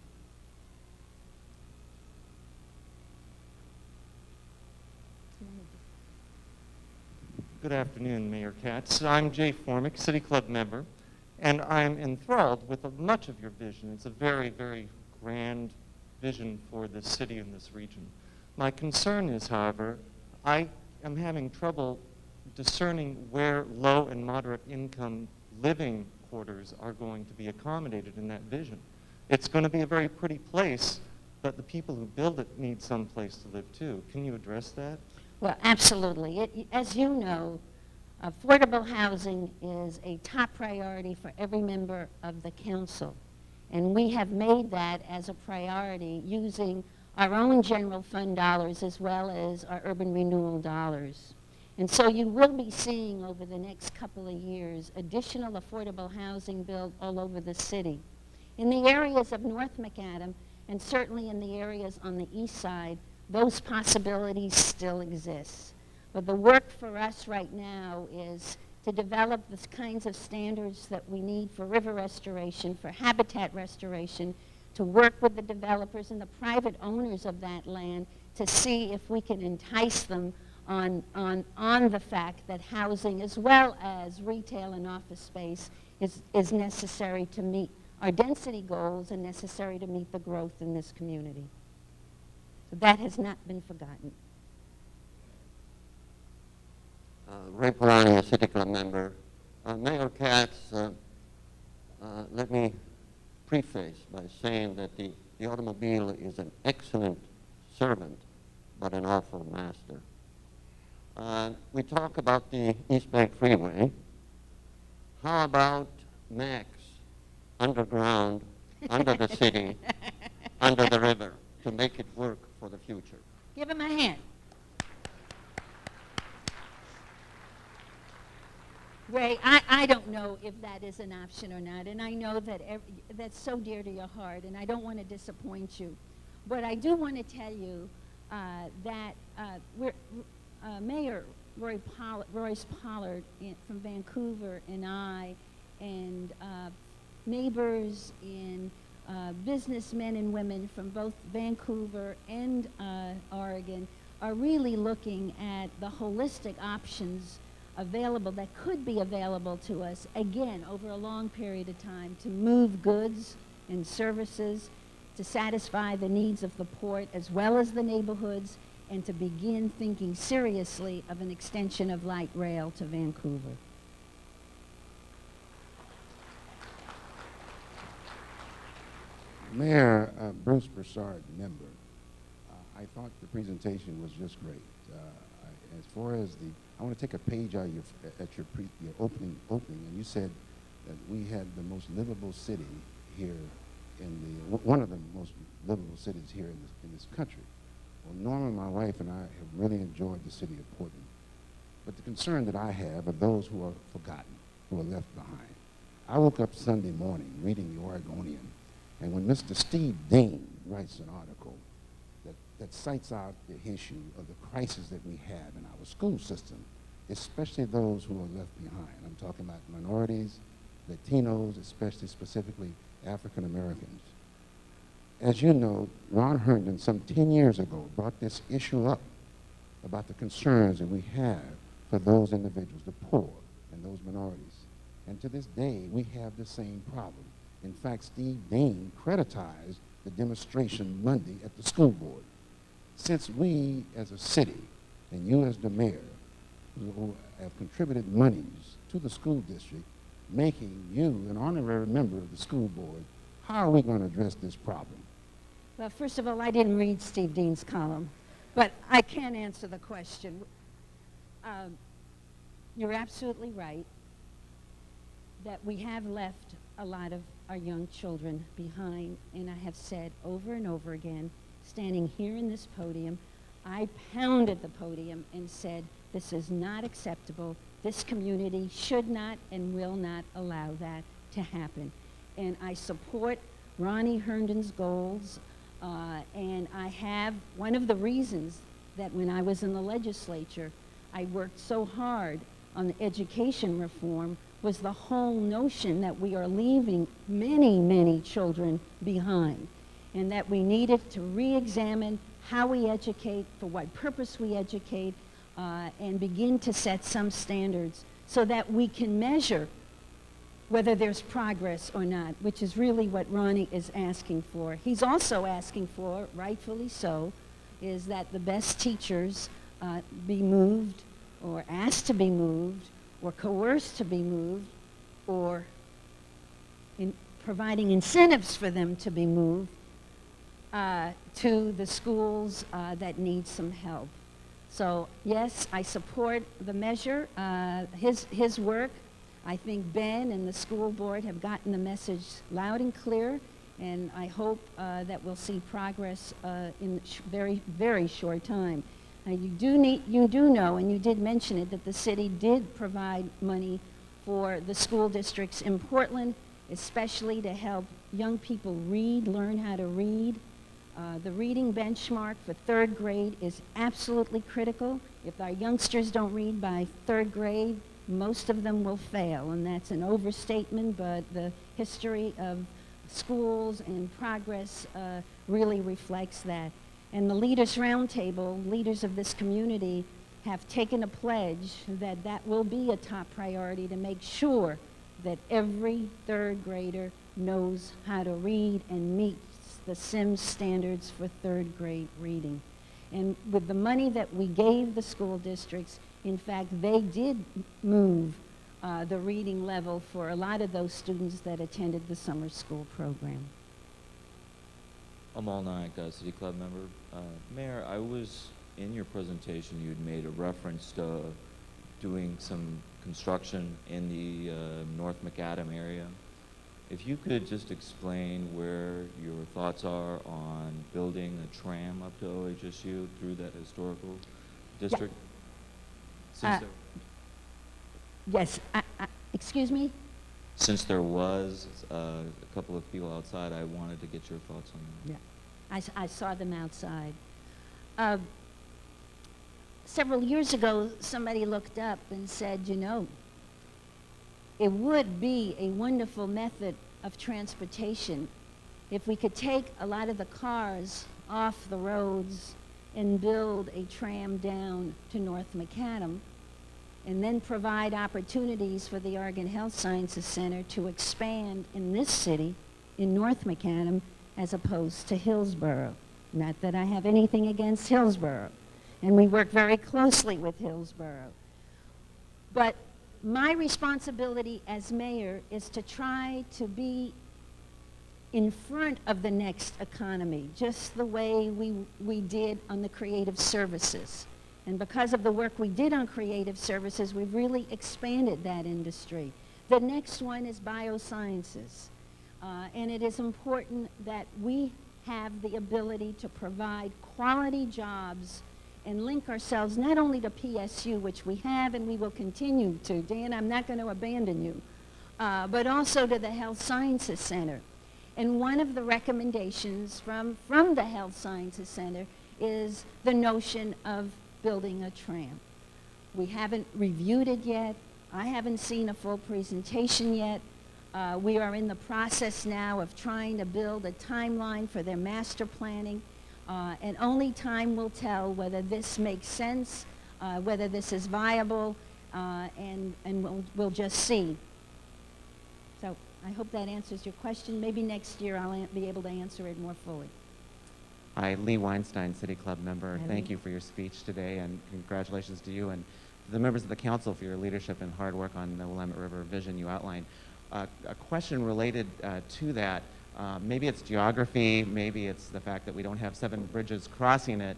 Good afternoon, Mayor Katz. I'm Jay Formick, City Club member, and I'm enthralled with much of your vision. It's a very, very grand vision for this city and this region. My concern is, however, I am having trouble discerning where low and moderate income living quarters are going to be accommodated in that vision. It's going to be a very pretty place, but the people who build it need some place to live too. Can you address that? Well, absolutely. As you know, affordable housing is a top priority for every member of the council. And we have made that as a priority using our own general fund dollars as well as our urban renewal dollars. And so you will be seeing over the next couple of years additional affordable housing built all over the city. In the areas of North Macadam, and certainly in the areas on the east side, those possibilities still exist. But the work for us right now is to develop the kinds of standards that we need for river restoration, for habitat restoration, to work with the developers and the private owners of that land to see if we can entice them on the fact that housing as well as retail and office space is necessary to meet our density goals and necessary to meet the growth in this community. So that has not been forgotten. Ray Polani, a City Club member. Mayor Katz, let me preface by saying that the automobile is an excellent servant, but an awful master. We talk about the East Bank Freeway. How about Max underground, under the city, under the river, to make it work for the future? Give him a hand. Ray, I don't know if that is an option or not, and I know that that's so dear to your heart, and I don't want to disappoint you. But I do want to tell you that Mayor Royce Pollard from Vancouver and I and neighbors and businessmen and women from both Vancouver and Oregon are really looking at the holistic options available that could be available to us, again, over a long period of time to move goods and services, to satisfy the needs of the port as well as the neighborhoods, and to begin thinking seriously of an extension of light rail to Vancouver. Mayor Bruce Broussard, member, I thought the presentation was just great. As far as I want to take a page out of your opening, and you said that we had the most livable city here one of the most livable cities here in this country. Well, Norma, my wife, and I have really enjoyed the city of Portland. But the concern that I have are those who are forgotten, who are left behind. I woke up Sunday morning reading the Oregonian, and when Mr. Steve Dean writes an article that cites out the issue of the crisis that we have in our school system, especially those who are left behind. I'm talking about minorities, Latinos, specifically African Americans. As you know, Ron Herndon, some 10 years ago, brought this issue up about the concerns that we have for those individuals, the poor and those minorities. And to this day, we have the same problem. In fact, Steve Dean criticized the demonstration Monday at the school board. Since we, as a city, and you as the mayor, who have contributed monies to the school district, making you an honorary member of the school board, how are we going to address this problem? Well, first of all, I didn't read Steve Dean's column, but I can answer the question. You're absolutely right that we have left a lot of our young children behind, and I have said over and over again, standing here in this podium, I pounded the podium and said, this is not acceptable. This community should not and will not allow that to happen. And I support Ronnie Herndon's goals, and I have one of the reasons that when I was in the legislature, I worked so hard on the education reform was the whole notion that we are leaving many, many children behind, and that we needed to re-examine how we educate, for what purpose we educate, and begin to set some standards so that we can measure whether there's progress or not, which is really what Ronnie is asking for. He's also asking for, rightfully so, is that the best teachers be moved or asked to be moved or coerced to be moved or in providing incentives for them to be moved to the schools that need some help. So yes, I support the measure, his work. I think Ben and the school board have gotten the message loud and clear, and I hope that we'll see progress in very, very short time. You do know, and you did mention it, that the city did provide money for the school districts in Portland, especially to help young people read, learn how to read. The reading benchmark for third grade is absolutely critical. If our youngsters don't read by third grade, most of them will fail, and that's an overstatement, but the history of schools and progress really reflects that. And the Leaders Roundtable, leaders of this community, have taken a pledge that that will be a top priority to make sure that every third grader knows how to read and meets the SIMS standards for third grade reading. And with the money that we gave the school districts, in fact, they did move the reading level for a lot of those students that attended the summer school program. Amal Naik, City Club member. Mayor, I was in your presentation, you'd made a reference to doing some construction in the North Macadam area. If you could just explain where your thoughts are on building a tram up to OHSU through that historical district? Yeah. Yes, excuse me? Since there was a couple of people outside, I wanted to get your thoughts on that. Yeah, I saw them outside. Several years ago, somebody looked up and said, you know, it would be a wonderful method of transportation if we could take a lot of the cars off the roads and build a tram down to North Macadam, and then provide opportunities for the Oregon Health Sciences Center to expand in this city, in North Macadam, as opposed to Hillsborough. Not that I have anything against Hillsborough, and we work very closely with Hillsborough. But my responsibility as mayor is to try to be in front of the next economy, just the way we did on the creative services. And because of the work we did on creative services, we've really expanded that industry. The next one is biosciences. And it is important that we have the ability to provide quality jobs and link ourselves not only to PSU, which we have and we will continue to. Dan, I'm not going to abandon you, but also to the Health Sciences Center. And one of the recommendations from the Health Sciences Center is the notion of building a tram. We haven't reviewed it yet. I haven't seen a full presentation yet. We are in the process now of trying to build a timeline for their master planning, and only time will tell whether this makes sense, whether this is viable, and we'll just see. So I hope that answers your question. Maybe next year I'll be able to answer it more fully. Hi, Lee Weinstein, City Club member. Hi, Thank Lee. you for your speech today, and congratulations to you and the members of the council for your leadership and hard work on the Willamette River vision you outlined. A question related to that, maybe it's geography, maybe it's the fact that we don't have 7 bridges crossing it,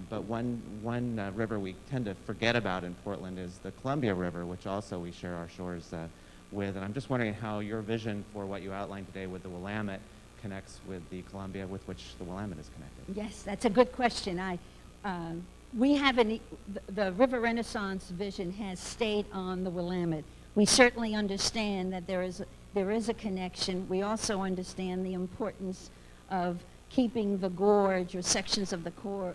but one river we tend to forget about in Portland is the Columbia River, which also we share our shores with. And I'm just wondering how your vision for what you outlined today with the Willamette connects with the Columbia, with which the Willamette is connected. Yes, that's a good question. We have the River Renaissance vision has stayed on the Willamette. We certainly understand that there is a connection. We also understand the importance of keeping the gorge or sections of the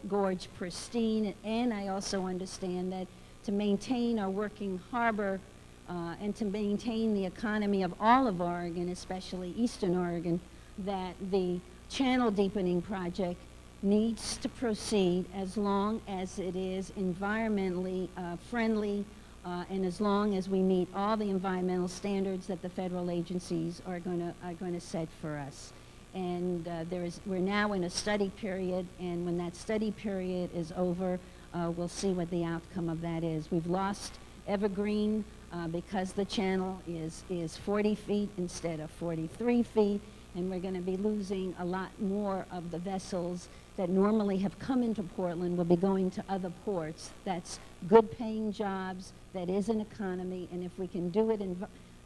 gorge pristine, and I also understand that to maintain our working harbor and to maintain the economy of all of Oregon, especially Eastern Oregon, that the channel deepening project needs to proceed as long as it is environmentally friendly and as long as we meet all the environmental standards that the federal agencies are going to set for us. And we're now in a study period, and when that study period is over, we'll see what the outcome of that is. We've lost Evergreen because the channel is 40 feet instead of 43 feet, and we're going to be losing a lot more of the vessels that normally have come into Portland will be going to other ports. That's good paying jobs, that is an economy, and if we can do it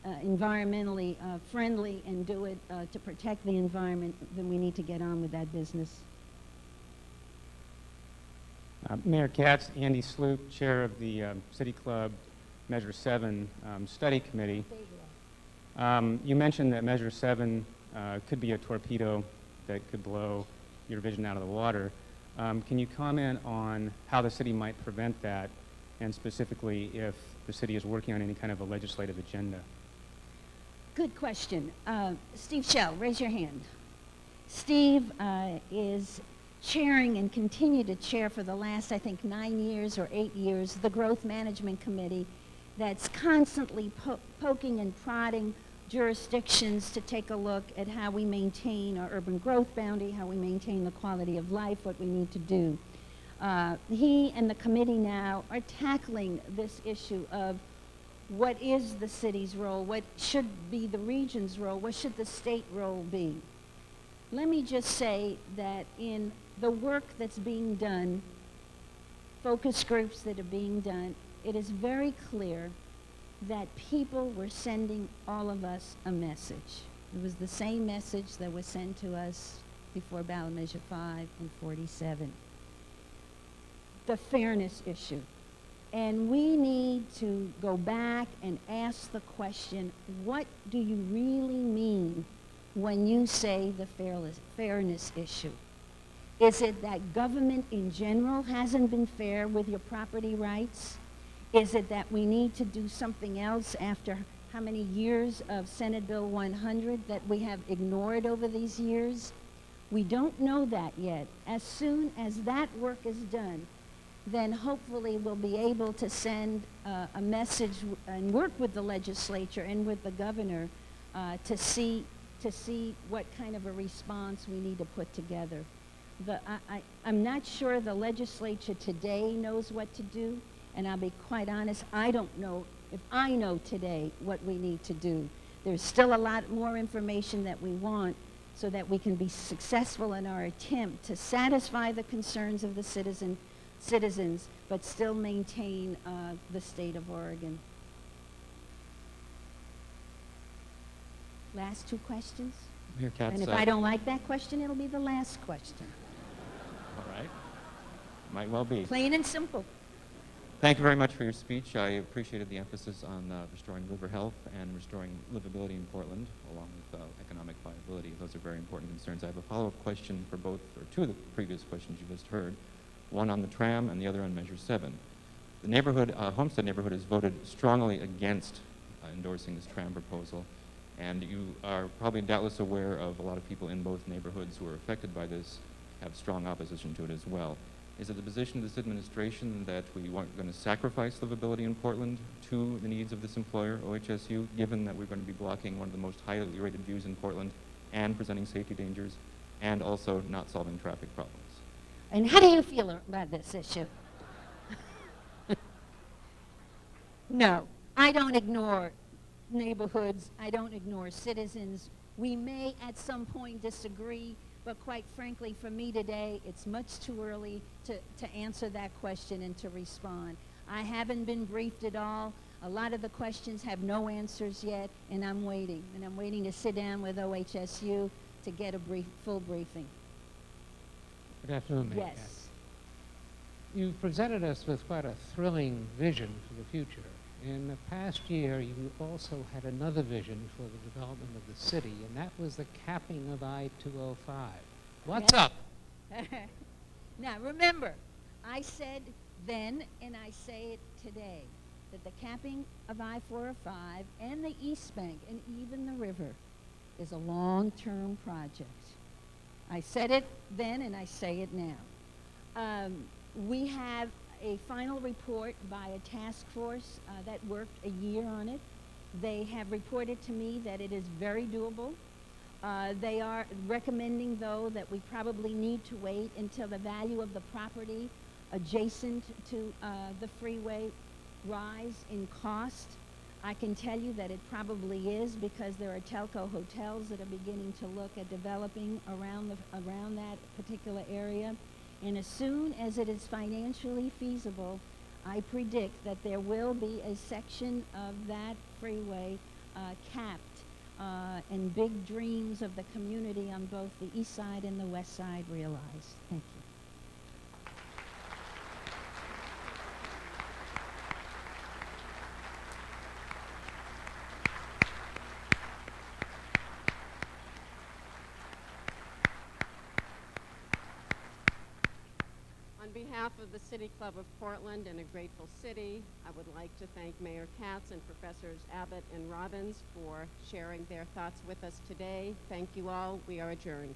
environmentally friendly and do it to protect the environment, then we need to get on with that business. Mayor Katz, Andy Sloop, Chair of the City Club Measure 7 Study Committee. You mentioned that Measure 7 could be a torpedo that could blow your vision out of the water. Can you comment on how the city might prevent that, and specifically if the city is working on any kind of a legislative agenda? Good question. Steve Shell, raise your hand. Steve is chairing and continue to chair for the last, I think, 9 years or 8 years, the Growth Management Committee that's constantly poking and prodding jurisdictions to take a look at how we maintain our urban growth boundary, how we maintain the quality of life, what we need to do. He and the committee now are tackling this issue of what is the city's role, what should be the region's role, what should the state role be. Let me just say that in the work that's being done, focus groups that are being done, it is very clear that people were sending all of us a message. It was the same message that was sent to us before ballot measure 5 and 47. The fairness issue. And we need to go back and ask the question, what do you really mean when you say the fairness issue? Is it that government in general hasn't been fair with your property rights? Is it that we need to do something else after how many years of Senate Bill 100 that we have ignored over these years? We don't know that yet. As soon as that work is done, then hopefully we'll be able to send a message and work with the legislature and with the governor to see what kind of a response we need to put together. I'm not sure the legislature today knows what to do, and I'll be quite honest, I don't know if I know today what we need to do. There's still a lot more information that we want so that we can be successful in our attempt to satisfy the concerns of the citizens, but still maintain the state of Oregon. Last 2 questions? Mayor Katz, And if I don't like that question, it'll be the last question. all right. Might well be. Plain and simple. Thank you very much for your speech. I appreciated the emphasis on restoring river health and restoring livability in Portland, along with economic viability. Those are very important concerns. I have a follow-up question for both, or 2 of the previous questions you just heard, one on the tram and the other on Measure 7. The neighborhood, Homestead neighborhood has voted strongly against endorsing this tram proposal, and you are probably doubtless aware of a lot of people in both neighborhoods who are affected by this have strong opposition to it as well. Is it the position of this administration that we aren't going to sacrifice livability in Portland to the needs of this employer, OHSU, given that we're going to be blocking one of the most highly rated views in Portland and presenting safety dangers and also not solving traffic problems? And how do you feel about this issue? No, I don't ignore neighborhoods. I don't ignore citizens. We may at some point disagree, but quite frankly, for me today, it's much too early to answer that question and to respond. I haven't been briefed at all. A lot of the questions have no answers yet, and I'm waiting. And I'm waiting to sit down with OHSU to get a full briefing. Good afternoon, Mayor Yes. Katz. You presented us with quite a thrilling vision for the future. In the past year, you also had another vision for the development of the city, and that was the capping of I-205. What's Yes. up? Now, remember, I said then, and I say it today, that the capping of I-405 and the East Bank and even the river is a long-term project. I said it then, and I say it now. We have a final report by a task force that worked a year on it. They have reported to me that it is very doable. They are recommending, though, that we probably need to wait until the value of the property adjacent to the freeway rise in cost. I can tell you that it probably is, because there are telco hotels that are beginning to look at developing around that particular area. And as soon as it is financially feasible, I predict that there will be a section of that freeway capped, and big dreams of the community on both the east side and the west side realized. Thank you. On behalf of the City Club of Portland and a grateful city, I would like to thank Mayor Katz and Professors Abbott and Robbins for sharing their thoughts with us today. Thank you all. We are adjourned.